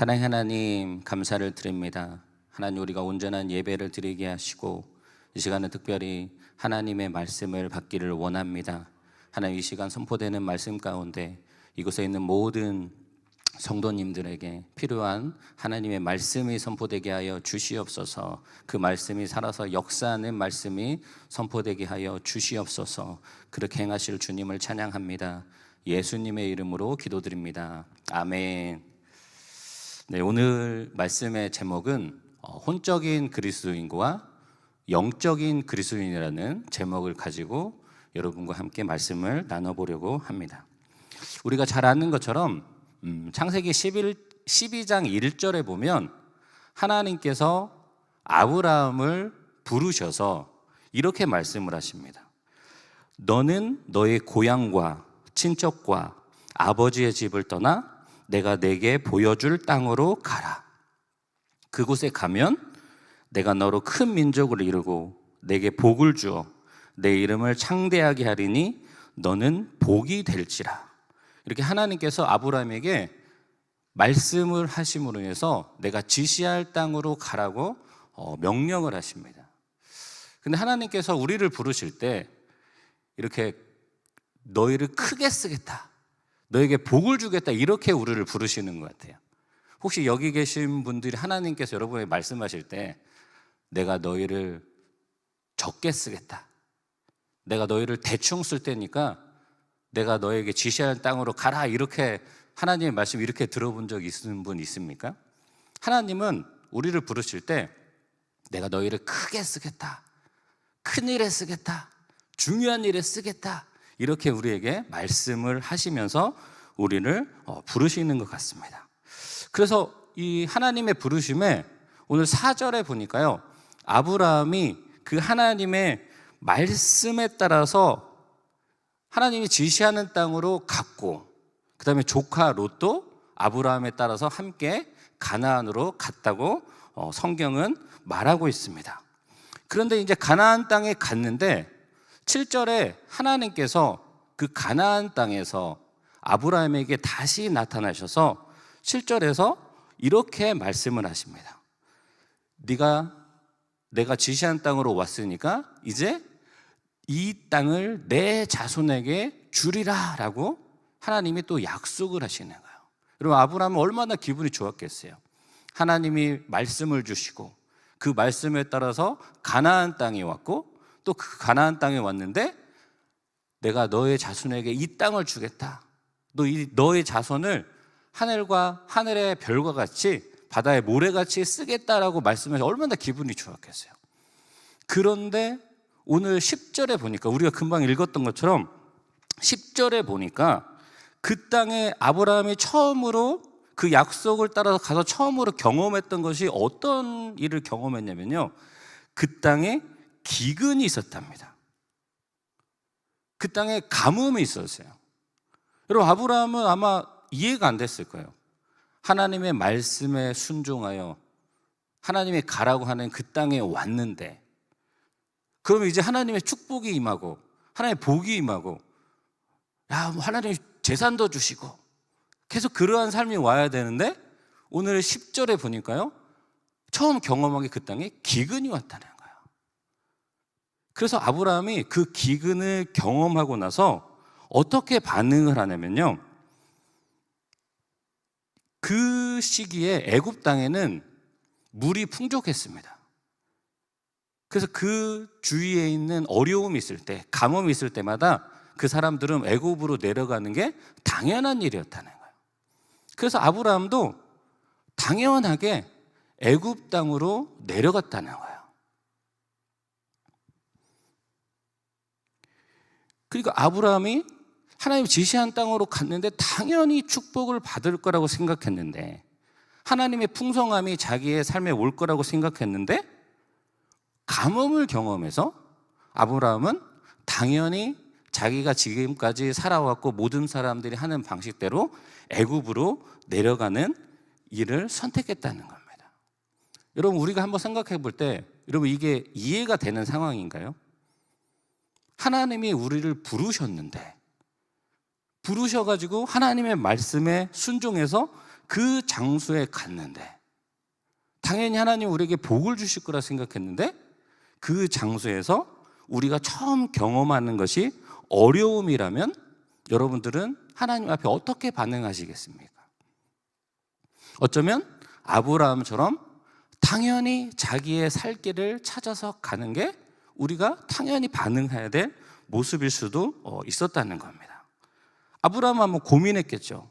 사랑하는 하나님, 감사를 드립니다. 하나님, 우리가 온전한 예배를 드리게 하시고 이 시간은 특별히 하나님의 말씀을 받기를 원합니다. 하나님, 이 시간 선포되는 말씀 가운데 이곳에 있는 모든 성도님들에게 필요한 하나님의 말씀이 선포되게 하여 주시옵소서. 그 말씀이 살아서 역사하는 말씀이 선포되게 하여 주시옵소서. 그렇게 행하실 주님을 찬양합니다. 예수님의 이름으로 기도드립니다. 아멘. 네, 오늘 말씀의 제목은 혼적인 그리스도인과 영적인 그리스도인이라는 제목을 가지고 여러분과 함께 말씀을 나눠보려고 합니다. 우리가 잘 아는 것처럼 창세기 12장 1절에 보면 하나님께서 아브라함을 부르셔서 이렇게 말씀을 하십니다. 너는 너의 고향과 친척과 아버지의 집을 떠나 내가 내게 보여줄 땅으로 가라. 그곳에 가면 내가 너로 큰 민족을 이루고 내게 복을 주어 내 이름을 창대하게 하리니 너는 복이 될지라. 이렇게 하나님께서 아브라함에게 말씀을 하심으로 인해서 내가 지시할 땅으로 가라고 명령을 하십니다. 근데 하나님께서 우리를 부르실 때 이렇게 너희를 크게 쓰겠다, 너에게 복을 주겠다, 이렇게 우리를 부르시는 것 같아요. 혹시 여기 계신 분들이 하나님께서 여러분에게 말씀하실 때 내가 너희를 적게 쓰겠다, 내가 너희를 대충 쓸 테니까 내가 너에게 지시할 땅으로 가라, 이렇게 하나님의 말씀 이렇게 들어본 적 있는 분 있습니까? 하나님은 우리를 부르실 때 내가 너희를 크게 쓰겠다, 큰 일에 쓰겠다, 중요한 일에 쓰겠다, 이렇게 우리에게 말씀을 하시면서 우리를 부르시는 것 같습니다. 그래서 이 하나님의 부르심에 오늘 4절에 보니까요, 아브라함이 그 하나님의 말씀에 따라서 하나님이 지시하는 땅으로 갔고, 그 다음에 조카 롯도 아브라함에 따라서 함께 가나안으로 갔다고 성경은 말하고 있습니다. 그런데 이제 가나안 땅에 갔는데 7절에 하나님께서 그 가나안 땅에서 아브라함에게 다시 나타나셔서 7절에서 이렇게 말씀을 하십니다. 내가 지시한 땅으로 왔으니까 이제 이 땅을 내 자손에게 주리라 라고 하나님이 또 약속을 하시는 거예요. 여러분, 아브라함은 얼마나 기분이 좋았겠어요. 하나님이 말씀을 주시고 그 말씀에 따라서 가나안 땅에 왔고, 또 그 가나안 땅에 왔는데 내가 너의 자손에게 이 땅을 주겠다, 너의 자손을 하늘과 하늘의 별과 같이 바다의 모래같이 쓰겠다라고 말씀해서 얼마나 기분이 좋았겠어요. 그런데 오늘 10절에 보니까, 우리가 금방 읽었던 것처럼 10절에 보니까 그 땅에 아브라함이 처음으로 그 약속을 따라서 가서 처음으로 경험했던 것이 어떤 일을 경험했냐면요, 그 땅에 기근이 있었답니다. 그 땅에 가뭄이 있었어요. 여러분, 아브라함은 아마 이해가 안 됐을 거예요. 하나님의 말씀에 순종하여 하나님이 가라고 하는 그 땅에 왔는데, 그러면 이제 하나님의 축복이 임하고 하나님의 복이 임하고, 하나님이 재산도 주시고 계속 그러한 삶이 와야 되는데, 오늘 10절에 보니까요, 처음 경험하게 그 땅에 기근이 왔다는 거예요. 그래서 아브라함이 그 기근을 경험하고 나서 어떻게 반응을 하냐면요, 그 시기에 애굽 땅에는 물이 풍족했습니다. 그래서 그 주위에 있는 어려움이 있을 때, 가뭄이 있을 때마다 그 사람들은 애굽으로 내려가는 게 당연한 일이었다는 거예요. 그래서 아브라함도 당연하게 애굽 땅으로 내려갔다는 거예요. 그러니까 아브라함이 하나님 지시한 땅으로 갔는데 당연히 축복을 받을 거라고 생각했는데, 하나님의 풍성함이 자기의 삶에 올 거라고 생각했는데, 가뭄을 경험해서 아브라함은 당연히 자기가 지금까지 살아왔고 모든 사람들이 하는 방식대로 애굽으로 내려가는 일을 선택했다는 겁니다. 여러분, 우리가 한번 생각해 볼 때, 여러분, 이게 이해가 되는 상황인가요? 하나님이 우리를 부르셨는데, 부르셔가지고 하나님의 말씀에 순종해서 그 장소에 갔는데 당연히 하나님 우리에게 복을 주실 거라 생각했는데 그 장소에서 우리가 처음 경험하는 것이 어려움이라면 여러분들은 하나님 앞에 어떻게 반응하시겠습니까? 어쩌면 아브라함처럼 당연히 자기의 살 길을 찾아서 가는 게 우리가 당연히 반응해야 될 모습일 수도 있었다는 겁니다. 아브라함은 한번 고민했겠죠.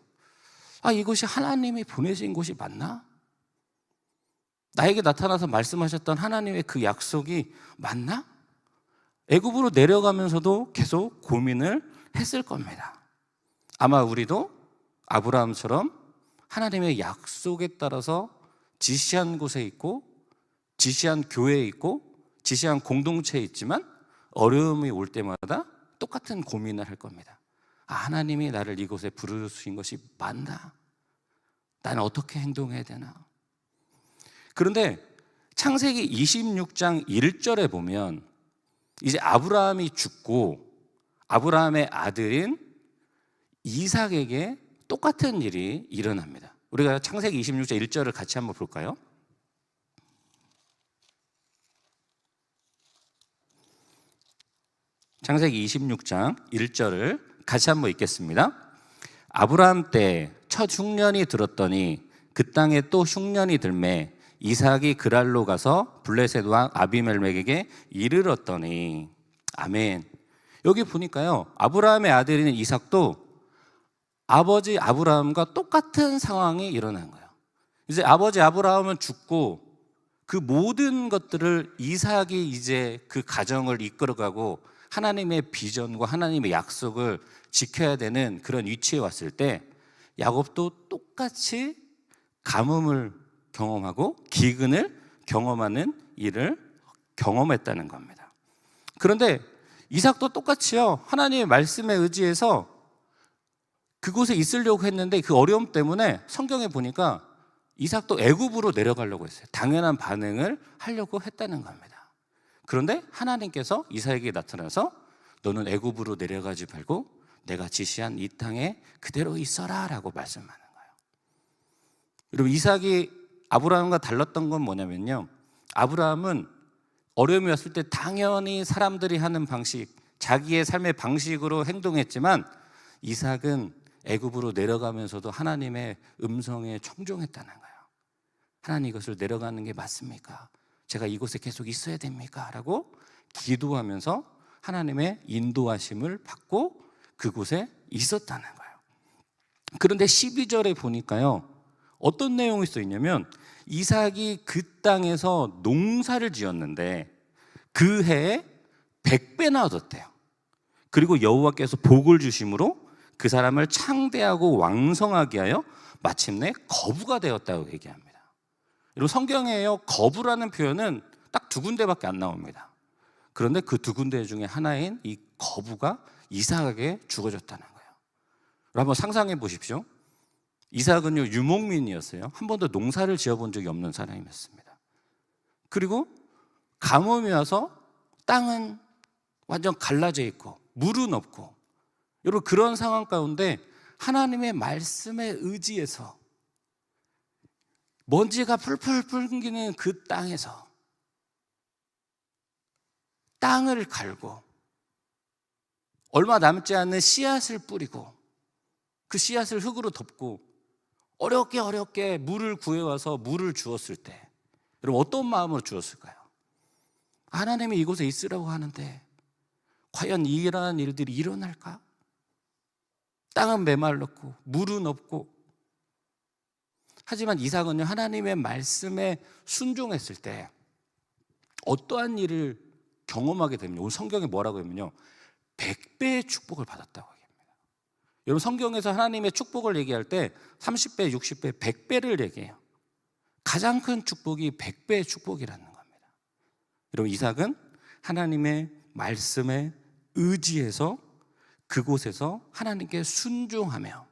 이곳이 하나님이 보내신 곳이 맞나? 나에게 나타나서 말씀하셨던 하나님의 그 약속이 맞나? 애굽으로 내려가면서도 계속 고민을 했을 겁니다. 아마 우리도 아브라함처럼 하나님의 약속에 따라서 지시한 곳에 있고 지시한 교회에 있고 지시한 공동체에 있지만 어려움이 올 때마다 똑같은 고민을 할 겁니다. 하나님이 나를 이곳에 부르신 것이 맞나? 나는 어떻게 행동해야 되나? 그런데 창세기 26장 1절에 보면 이제 아브라함이 죽고 아브라함의 아들인 이삭에게 똑같은 일이 일어납니다. 우리가 창세기 26장 1절을 같이 한번 볼까요? 창세기 26장 1절을 같이 한번 읽겠습니다. 아브라함 때 첫 흉년이 들었더니 그 땅에 또 흉년이 들매 이삭이 그랄로 가서 블레셋 왕 아비멜렉에게 이르렀더니. 아멘. 여기 보니까요, 아브라함의 아들인 이삭도 아버지 아브라함과 똑같은 상황이 일어난 거예요. 이제 아버지 아브라함은 죽고 그 모든 것들을 이삭이 이제 그 가정을 이끌어가고 하나님의 비전과 하나님의 약속을 지켜야 되는 그런 위치에 왔을 때 야곱도 똑같이 가뭄을 경험하고 기근을 경험하는 일을 경험했다는 겁니다. 그런데 이삭도 똑같이요, 하나님의 말씀에 의지해서 그곳에 있으려고 했는데 그 어려움 때문에 성경에 보니까 이삭도 애굽으로 내려가려고 했어요. 당연한 반응을 하려고 했다는 겁니다. 그런데 하나님께서 이삭에게 나타나서 너는 애굽으로 내려가지 말고 내가 지시한 이 땅에 그대로 있어라 라고 말씀하는 거예요. 여러분, 이삭이 아브라함과 달랐던 건 뭐냐면요, 아브라함은 어려움이 왔을 때 당연히 사람들이 하는 방식, 자기의 삶의 방식으로 행동했지만 이삭은 애굽으로 내려가면서도 하나님의 음성에 청종했다는 거예요. 하나님, 이것을 내려가는 게 맞습니까? 제가 이곳에 계속 있어야 됩니까? 라고 기도하면서 하나님의 인도하심을 받고 그곳에 있었다는 거예요. 그런데 12절에 보니까요, 어떤 내용이 써 있냐면 이삭이 그 땅에서 농사를 지었는데 그 해에 100배나 얻었대요. 그리고 여호와께서 복을 주심으로 그 사람을 창대하고 왕성하게 하여 마침내 거부가 되었다고 얘기합니다. 여러분, 성경에요, 거부라는 표현은 딱 두 군데밖에 안 나옵니다. 그런데 그 두 군데 중에 하나인 이 거부가 이삭에게 주어졌다는 거예요. 한번 상상해 보십시오. 이삭은요, 유목민이었어요. 한 번도 농사를 지어본 적이 없는 사람이었습니다. 그리고 가뭄이 와서 땅은 완전 갈라져 있고 물은 없고, 여러분, 그런 상황 가운데 하나님의 말씀에 의지해서 먼지가 풀풀 풍기는 그 땅에서 땅을 갈고 얼마 남지 않은 씨앗을 뿌리고 그 씨앗을 흙으로 덮고 어렵게 물을 구해와서 물을 주었을 때 여러분, 어떤 마음으로 주었을까요? 하나님이 이곳에 있으라고 하는데 과연 이러한 일들이 일어날까? 땅은 메말랐고 물은 없고. 하지만 이삭은요, 하나님의 말씀에 순종했을 때 어떠한 일을 경험하게 됩니다. 오늘 성경에 뭐라고 하면요, 100배의 축복을 받았다고 얘기합니다. 여러분, 성경에서 하나님의 축복을 얘기할 때 30배, 60배, 100배를 얘기해요. 가장 큰 축복이 100배의 축복이라는 겁니다. 여러분, 이삭은 하나님의 말씀에 의지해서 그곳에서 하나님께 순종하며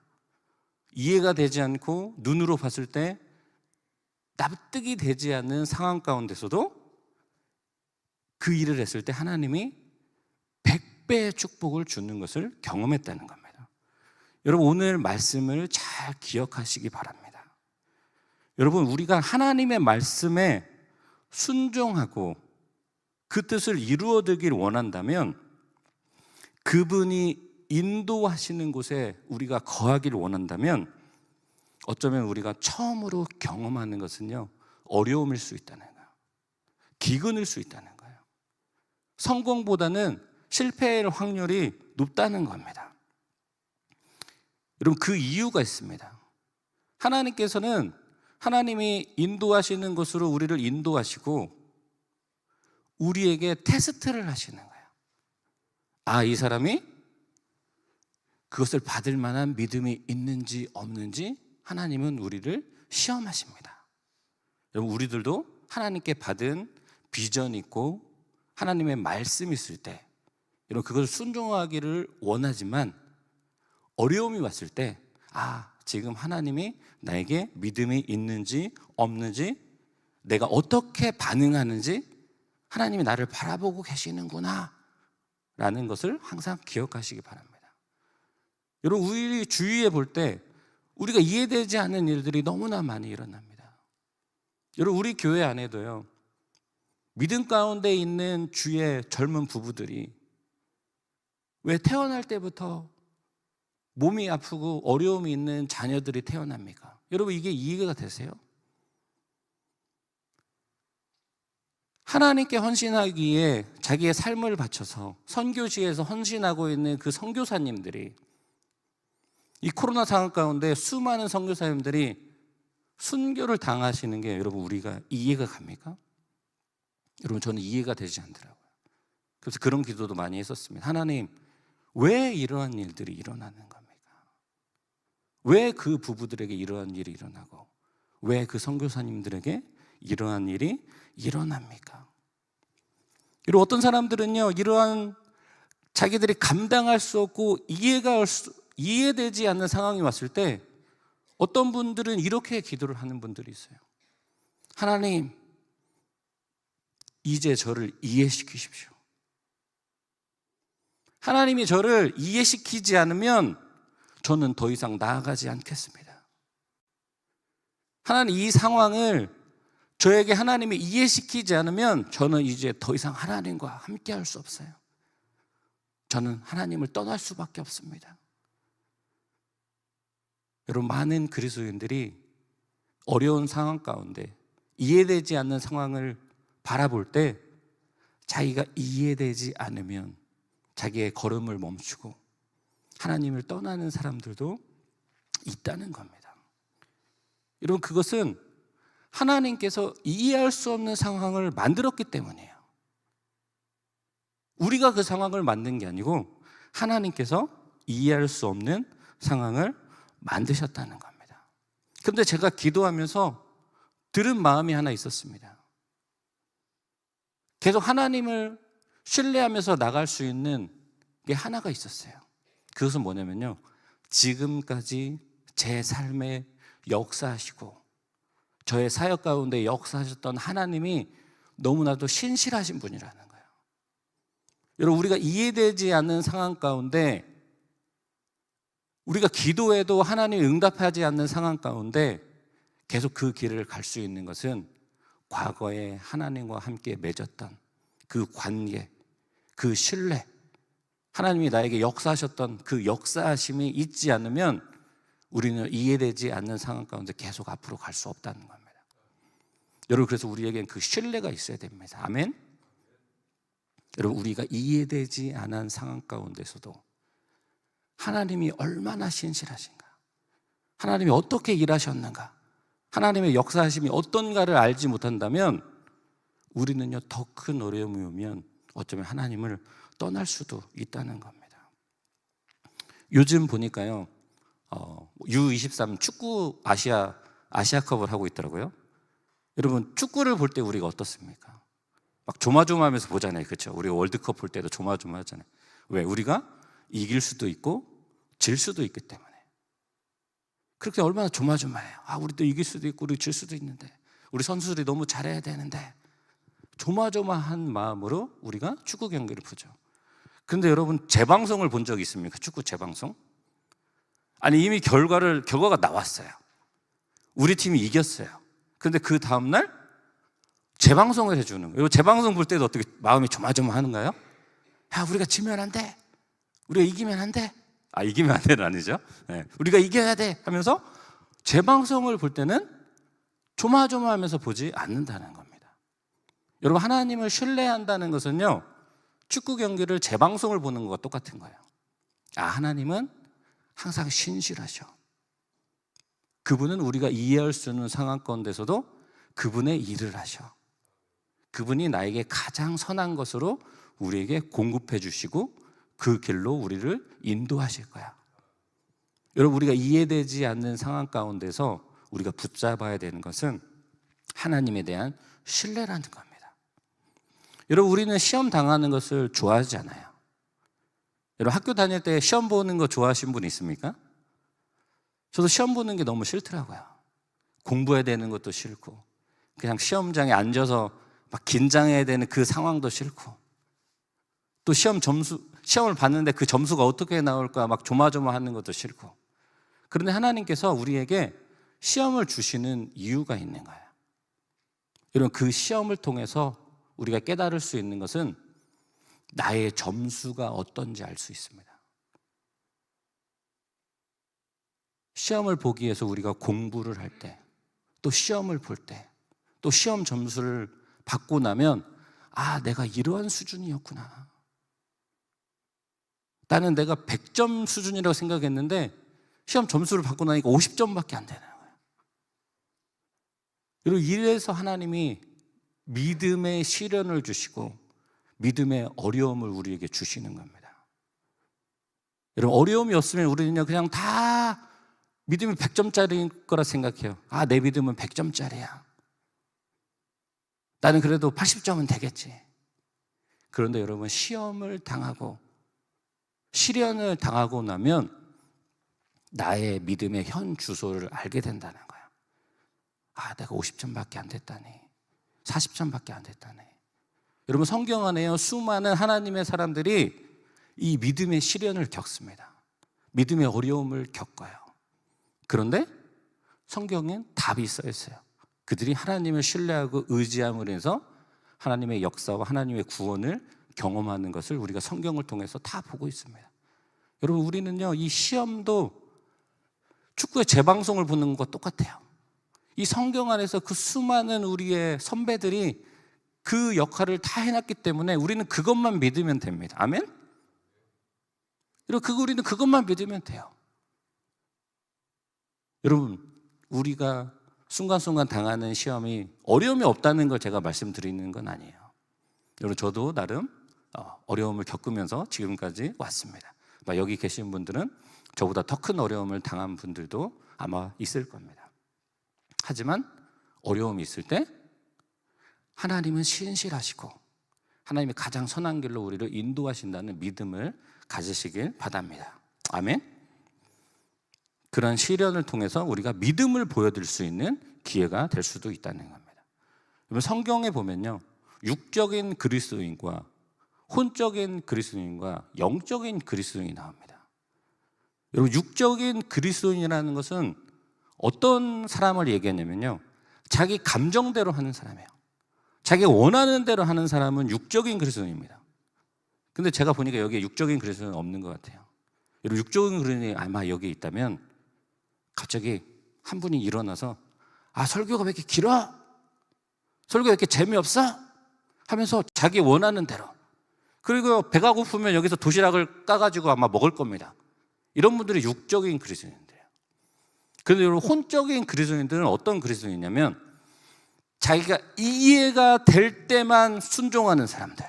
이해가 되지 않고 눈으로 봤을 때 납득이 되지 않는 상황 가운데서도 그 일을 했을 때 하나님이 100배의 축복을 주는 것을 경험했다는 겁니다. 여러분, 오늘 말씀을 잘 기억하시기 바랍니다. 여러분, 우리가 하나님의 말씀에 순종하고 그 뜻을 이루어되길 원한다면, 그분이 인도하시는 곳에 우리가 거하기를 원한다면, 어쩌면 우리가 처음으로 경험하는 것은요, 어려움일 수 있다는 거예요. 기근일 수 있다는 거예요. 성공보다는 실패할 확률이 높다는 겁니다. 여러분, 그 이유가 있습니다. 하나님께서는 하나님이 인도하시는 곳으로 우리를 인도하시고 우리에게 테스트를 하시는 거예요. 아, 이 사람이 그것을 받을 만한 믿음이 있는지 없는지 하나님은 우리를 시험하십니다. 여러분, 우리들도 하나님께 받은 비전이 있고 하나님의 말씀이 있을 때, 여러분, 그것을 순종하기를 원하지만 어려움이 왔을 때, 아, 지금 하나님이 나에게 믿음이 있는지 없는지, 내가 어떻게 반응하는지 하나님이 나를 바라보고 계시는구나 라는 것을 항상 기억하시기 바랍니다. 여러분, 우리 주위에 볼 때 우리가 이해되지 않는 일들이 너무나 많이 일어납니다. 여러분, 우리 교회 안에도요, 믿음 가운데 있는 주의 젊은 부부들이 왜 태어날 때부터 몸이 아프고 어려움이 있는 자녀들이 태어납니까? 여러분, 이게 이해가 되세요? 하나님께 헌신하기에 자기의 삶을 바쳐서 선교지에서 헌신하고 있는 그 선교사님들이, 이 코로나 상황 가운데 수많은 선교사님들이 순교를 당하시는 게 여러분, 우리가 이해가 갑니까? 여러분, 저는 이해가 되지 않더라고요. 그래서 그런 기도도 많이 했었습니다. 하나님, 왜 이러한 일들이 일어나는 겁니까? 왜 그 부부들에게 이러한 일이 일어나고 왜 그 선교사님들에게 이러한 일이 일어납니까? 그리고 어떤 사람들은요, 이러한 자기들이 감당할 수 없고 이해되지 않는 상황이 왔을 때 어떤 분들은 이렇게 기도를 하는 분들이 있어요. 하나님, 이제 저를 이해시키십시오. 하나님이 저를 이해시키지 않으면 저는 더 이상 나아가지 않겠습니다. 하나님, 이 상황을 저에게 하나님이 이해시키지 않으면 저는 이제 더 이상 하나님과 함께 할 수 없어요. 저는 하나님을 떠날 수밖에 없습니다. 여러분, 많은 그리스도인들이 어려운 상황 가운데 이해되지 않는 상황을 바라볼 때 자기가 이해되지 않으면 자기의 걸음을 멈추고 하나님을 떠나는 사람들도 있다는 겁니다. 여러분, 그것은 하나님께서 이해할 수 없는 상황을 만들었기 때문이에요. 우리가 그 상황을 만든 게 아니고 하나님께서 이해할 수 없는 상황을 만드셨다는 겁니다. 그런데 제가 기도하면서 들은 마음이 하나 있었습니다. 계속 하나님을 신뢰하면서 나갈 수 있는 게 하나가 있었어요. 그것은 뭐냐면요, 지금까지 제 삶에 역사하시고 저의 사역 가운데 역사하셨던 하나님이 너무나도 신실하신 분이라는 거예요. 여러분, 우리가 이해되지 않는 상황 가운데, 우리가 기도해도 하나님이 응답하지 않는 상황 가운데 계속 그 길을 갈 수 있는 것은 과거에 하나님과 함께 맺었던 그 관계, 그 신뢰, 하나님이 나에게 역사하셨던 그 역사하심이 있지 않으면 우리는 이해되지 않는 상황 가운데 계속 앞으로 갈 수 없다는 겁니다. 여러분, 그래서 우리에겐 그 신뢰가 있어야 됩니다. 아멘? 여러분, 우리가 이해되지 않은 상황 가운데서도 하나님이 얼마나 신실하신가, 하나님이 어떻게 일하셨는가, 하나님의 역사하심이 어떤가를 알지 못한다면 우리는요, 더 큰 어려움이 오면 어쩌면 하나님을 떠날 수도 있다는 겁니다. 요즘 보니까요, U23 축구 아시아컵을 하고 있더라고요. 여러분, 축구를 볼 때 우리가 어떻습니까? 막 조마조마하면서 보잖아요, 그렇죠? 우리가 월드컵 볼 때도 조마조마하잖아요. 왜? 우리가 이길 수도 있고 질 수도 있기 때문에. 그렇게 얼마나 조마조마해요. 아, 우리도 이길 수도 있고 우리 질 수도 있는데, 우리 선수들이 너무 잘해야 되는데, 조마조마한 마음으로 우리가 축구 경기를 보죠. 근데 여러분, 재방송을 본 적 있습니까? 축구 재방송? 아니, 이미 결과가 나왔어요. 우리 팀이 이겼어요. 근데 그 다음날 재방송을 해주는 거예요. 재방송 볼 때도 어떻게 마음이 조마조마하는가요? 야, 우리가 지면 안 돼. 우리가 이기면 안 돼. 이기면 안 되는 아니죠. 네. 우리가 이겨야 돼 하면서 재방송을 볼 때는 조마조마하면서 보지 않는다는 겁니다. 여러분, 하나님을 신뢰한다는 것은요, 축구 경기를 재방송을 보는 것과 똑같은 거예요. 하나님은 항상 신실하셔. 그분은 우리가 이해할 수 있는 상황 가운데서도 그분의 일을 하셔. 그분이 나에게 가장 선한 것으로 우리에게 공급해 주시고 그 길로 우리를 인도하실 거야. 여러분, 우리가 이해되지 않는 상황 가운데서 우리가 붙잡아야 되는 것은 하나님에 대한 신뢰라는 겁니다. 여러분, 우리는 시험 당하는 것을 좋아하지 않아요. 여러분, 학교 다닐 때 시험 보는 거 좋아하시는 분 있습니까? 저도 시험 보는 게 너무 싫더라고요. 공부해야 되는 것도 싫고, 그냥 시험장에 앉아서 막 긴장해야 되는 그 상황도 싫고, 또 시험을 봤는데 그 점수가 어떻게 나올까 막 조마조마하는 것도 싫고. 그런데 하나님께서 우리에게 시험을 주시는 이유가 있는 거예요. 여러분, 그 시험을 통해서 우리가 깨달을 수 있는 것은 나의 점수가 어떤지 알 수 있습니다. 시험을 보기 위해서 우리가 공부를 할 때, 또 시험을 볼 때, 또 시험 점수를 받고 나면 내가 이러한 수준이었구나. 나는 내가 100점 수준이라고 생각했는데 시험 점수를 받고 나니까 50점밖에 안 되는 거예요. 여러분, 이래서 하나님이 믿음의 시련을 주시고 믿음의 어려움을 우리에게 주시는 겁니다. 여러분, 어려움이 없으면 우리는요 그냥 다 믿음이 100점짜리일 거라 생각해요. 내 믿음은 100점짜리야. 나는 그래도 80점은 되겠지. 그런데 여러분, 시험을 당하고 시련을 당하고 나면 나의 믿음의 현 주소를 알게 된다는 거예요. 내가 50점밖에 안 됐다니, 40점밖에 안 됐다니. 여러분, 성경 안에요 수많은 하나님의 사람들이 이 믿음의 시련을 겪습니다. 믿음의 어려움을 겪어요. 그런데 성경엔 답이 써 있어요. 그들이 하나님을 신뢰하고 의지함으로 해서 하나님의 역사와 하나님의 구원을 경험하는 것을 우리가 성경을 통해서 다 보고 있습니다. 여러분, 우리는요 이 시험도 축구의 재방송을 보는 것과 똑같아요. 이 성경 안에서 그 수많은 우리의 선배들이 그 역할을 다 해놨기 때문에 우리는 그것만 믿으면 됩니다. 아멘? 여러분, 우리는 그것만 믿으면 돼요. 여러분, 우리가 순간순간 당하는 시험이 어려움이 없다는 걸 제가 말씀드리는 건 아니에요. 여러분, 저도 나름 어려움을 겪으면서 지금까지 왔습니다. 여기 계신 분들은 저보다 더 큰 어려움을 당한 분들도 아마 있을 겁니다. 하지만 어려움이 있을 때 하나님은 신실하시고 하나님이 가장 선한 길로 우리를 인도하신다는 믿음을 가지시길 바랍니다. 아멘. 그런 시련을 통해서 우리가 믿음을 보여드릴 수 있는 기회가 될 수도 있다는 겁니다. 여러분, 성경에 보면요 육적인 그리스도인과 혼적인 그리스도인과 영적인 그리스도인이 나옵니다. 여러분, 육적인 그리스도인이라는 것은 어떤 사람을 얘기하냐면요 자기 감정대로 하는 사람이에요. 자기가 원하는 대로 하는 사람은 육적인 그리스도인입니다. 근데 제가 보니까 여기에 육적인 그리스도인은 없는 것 같아요. 여러분, 육적인 그리스도인이 아마 여기에 있다면 갑자기 한 분이 일어나서 설교가 왜 이렇게 길어? 설교가 왜 이렇게 재미없어? 하면서 자기 원하는 대로, 그리고 배가 고프면 여기서 도시락을 까가지고 아마 먹을 겁니다. 이런 분들이 육적인 그리스도인들이에요. 그런데 여러분, 혼적인 그리스도인들은 어떤 그리스도인이냐면 자기가 이해가 될 때만 순종하는 사람들.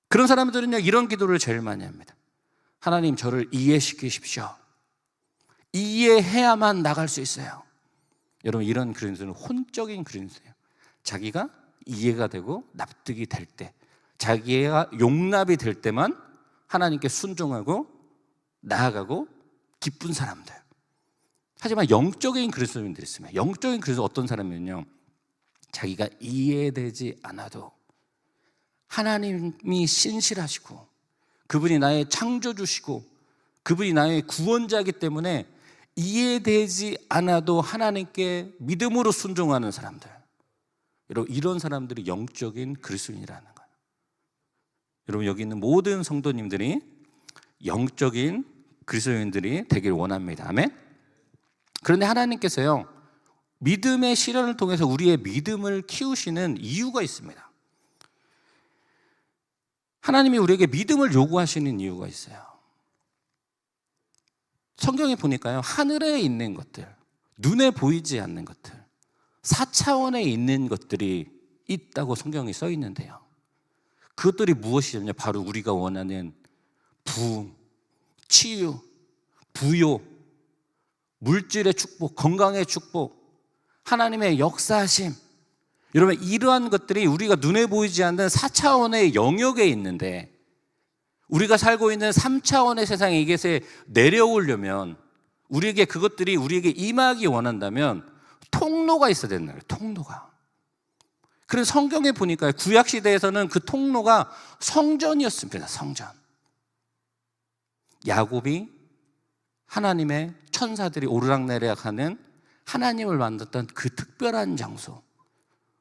그런 사람들은요 이런 기도를 제일 많이 합니다. 하나님, 저를 이해시키십시오. 이해해야만 나갈 수 있어요. 여러분, 이런 그리스도는 혼적인 그리스도예요. 자기가 이해가 되고 납득이 될 때, 자기가 용납이 될 때만 하나님께 순종하고 나아가고 기쁜 사람들. 하지만 영적인 그리스도인들이 있습니다. 영적인 그리스도 어떤 사람이면요 자기가 이해되지 않아도 하나님이 신실하시고 그분이 나의 창조주시고 그분이 나의 구원자이기 때문에 이해되지 않아도 하나님께 믿음으로 순종하는 사람들, 여러분, 이런 사람들이 영적인 그리스도인이라는 거예요. 여러분, 여기 있는 모든 성도님들이 영적인 그리스도인들이 되길 원합니다. 아멘. 그런데 하나님께서요, 믿음의 시련을 통해서 우리의 믿음을 키우시는 이유가 있습니다. 하나님이 우리에게 믿음을 요구하시는 이유가 있어요. 성경에 보니까요, 하늘에 있는 것들, 눈에 보이지 않는 것들, 4차원에 있는 것들이 있다고 성경에 써 있는데요, 그것들이 무엇이냐? 바로 우리가 원하는 부흥, 치유, 부요, 물질의 축복, 건강의 축복, 하나님의 역사하심, 여러분, 이러한 것들이 우리가 눈에 보이지 않는 4차원의 영역에 있는데, 우리가 살고 있는 3차원의 세상에 이것에 내려오려면, 우리에게 그것들이 우리에게 임하기 원한다면 통로가 있어야 되는 거예요. 통로가. 그래서 성경에 보니까 구약시대에서는 그 통로가 성전이었습니다. 성전. 야곱이 하나님의 천사들이 오르락내리락하는 하나님을 만났던 그 특별한 장소,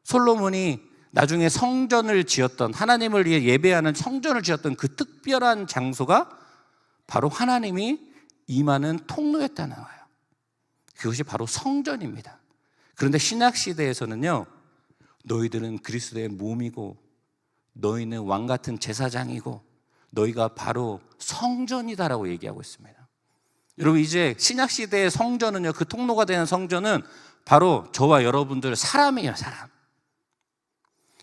솔로몬이 나중에 성전을 지었던, 하나님을 위해 예배하는 성전을 지었던 그 특별한 장소가 바로 하나님이 임하는 통로였다는 거예요. 그것이 바로 성전입니다. 그런데 신약시대에서는요, 너희들은 그리스도의 몸이고 너희는 왕같은 제사장이고 너희가 바로 성전이다라고 얘기하고 있습니다. 여러분, 이제 신약시대의 성전은요, 그 통로가 되는 성전은 바로 저와 여러분들 사람이에요. 사람.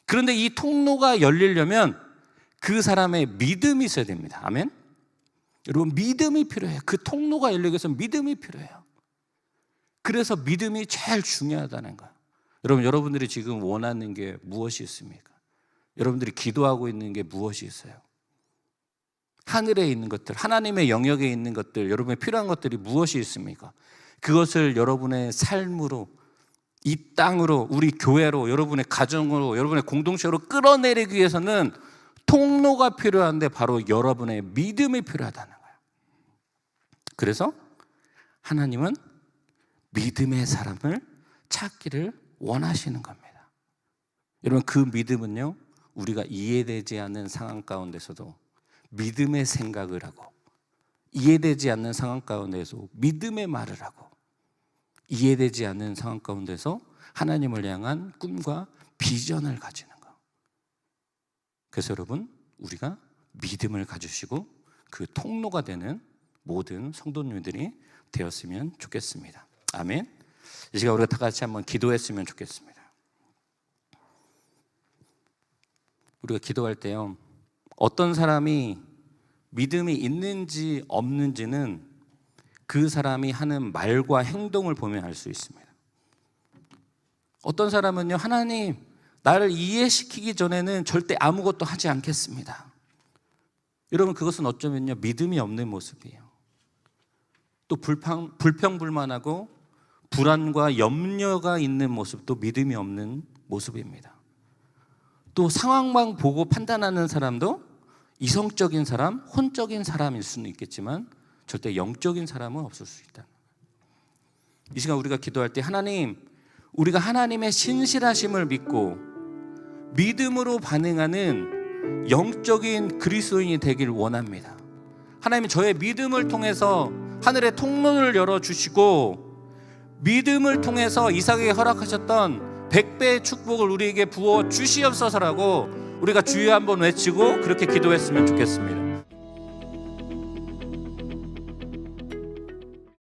그런데 이 통로가 열리려면 그 사람의 믿음이 있어야 됩니다. 아멘. 여러분, 믿음이 필요해요. 그 통로가 열리기 위해서 믿음이 필요해요. 그래서 믿음이 제일 중요하다는 거예요. 여러분, 여러분들이 지금 원하는 게 무엇이 있습니까? 여러분들이 기도하고 있는 게 무엇이 있어요? 하늘에 있는 것들, 하나님의 영역에 있는 것들, 여러분의 필요한 것들이 무엇이 있습니까? 그것을 여러분의 삶으로, 이 땅으로, 우리 교회로, 여러분의 가정으로, 여러분의 공동체로 끌어내리기 위해서는 통로가 필요한데 바로 여러분의 믿음이 필요하다는 거예요. 그래서 하나님은 믿음의 사람을 찾기를 원하시는 겁니다. 여러분, 그 믿음은요, 우리가 이해되지 않는 상황 가운데서도 믿음의 생각을 하고, 이해되지 않는 상황 가운데서 믿음의 말을 하고, 이해되지 않는 상황 가운데서 하나님을 향한 꿈과 비전을 가지는 것. 그래서 여러분, 우리가 믿음을 가지시고 그 통로가 되는 모든 성도님들이 되었으면 좋겠습니다. 아멘. 이 시간 우리가 다 같이 한번 기도했으면 좋겠습니다. 우리가 기도할 때요, 어떤 사람이 믿음이 있는지 없는지는 그 사람이 하는 말과 행동을 보면 알 수 있습니다. 어떤 사람은요, 하나님, 나를 이해시키기 전에는 절대 아무것도 하지 않겠습니다. 여러분, 그것은 어쩌면요, 믿음이 없는 모습이에요. 또 불평불만하고 불안과 염려가 있는 모습도 믿음이 없는 모습입니다. 또 상황만 보고 판단하는 사람도 이성적인 사람, 혼적인 사람일 수는 있겠지만 절대 영적인 사람은 없을 수 있다. 이 시간 우리가 기도할 때, 하나님, 우리가 하나님의 신실하심을 믿고 믿음으로 반응하는 영적인 그리스도인이 되길 원합니다. 하나님, 저의 믿음을 통해서 하늘의 통로를 열어주시고 믿음을 통해서 이삭에게 허락하셨던 100배의 축복을 우리에게 부어 주시옵소서라고 우리가 주여 한번 외치고 그렇게 기도했으면 좋겠습니다.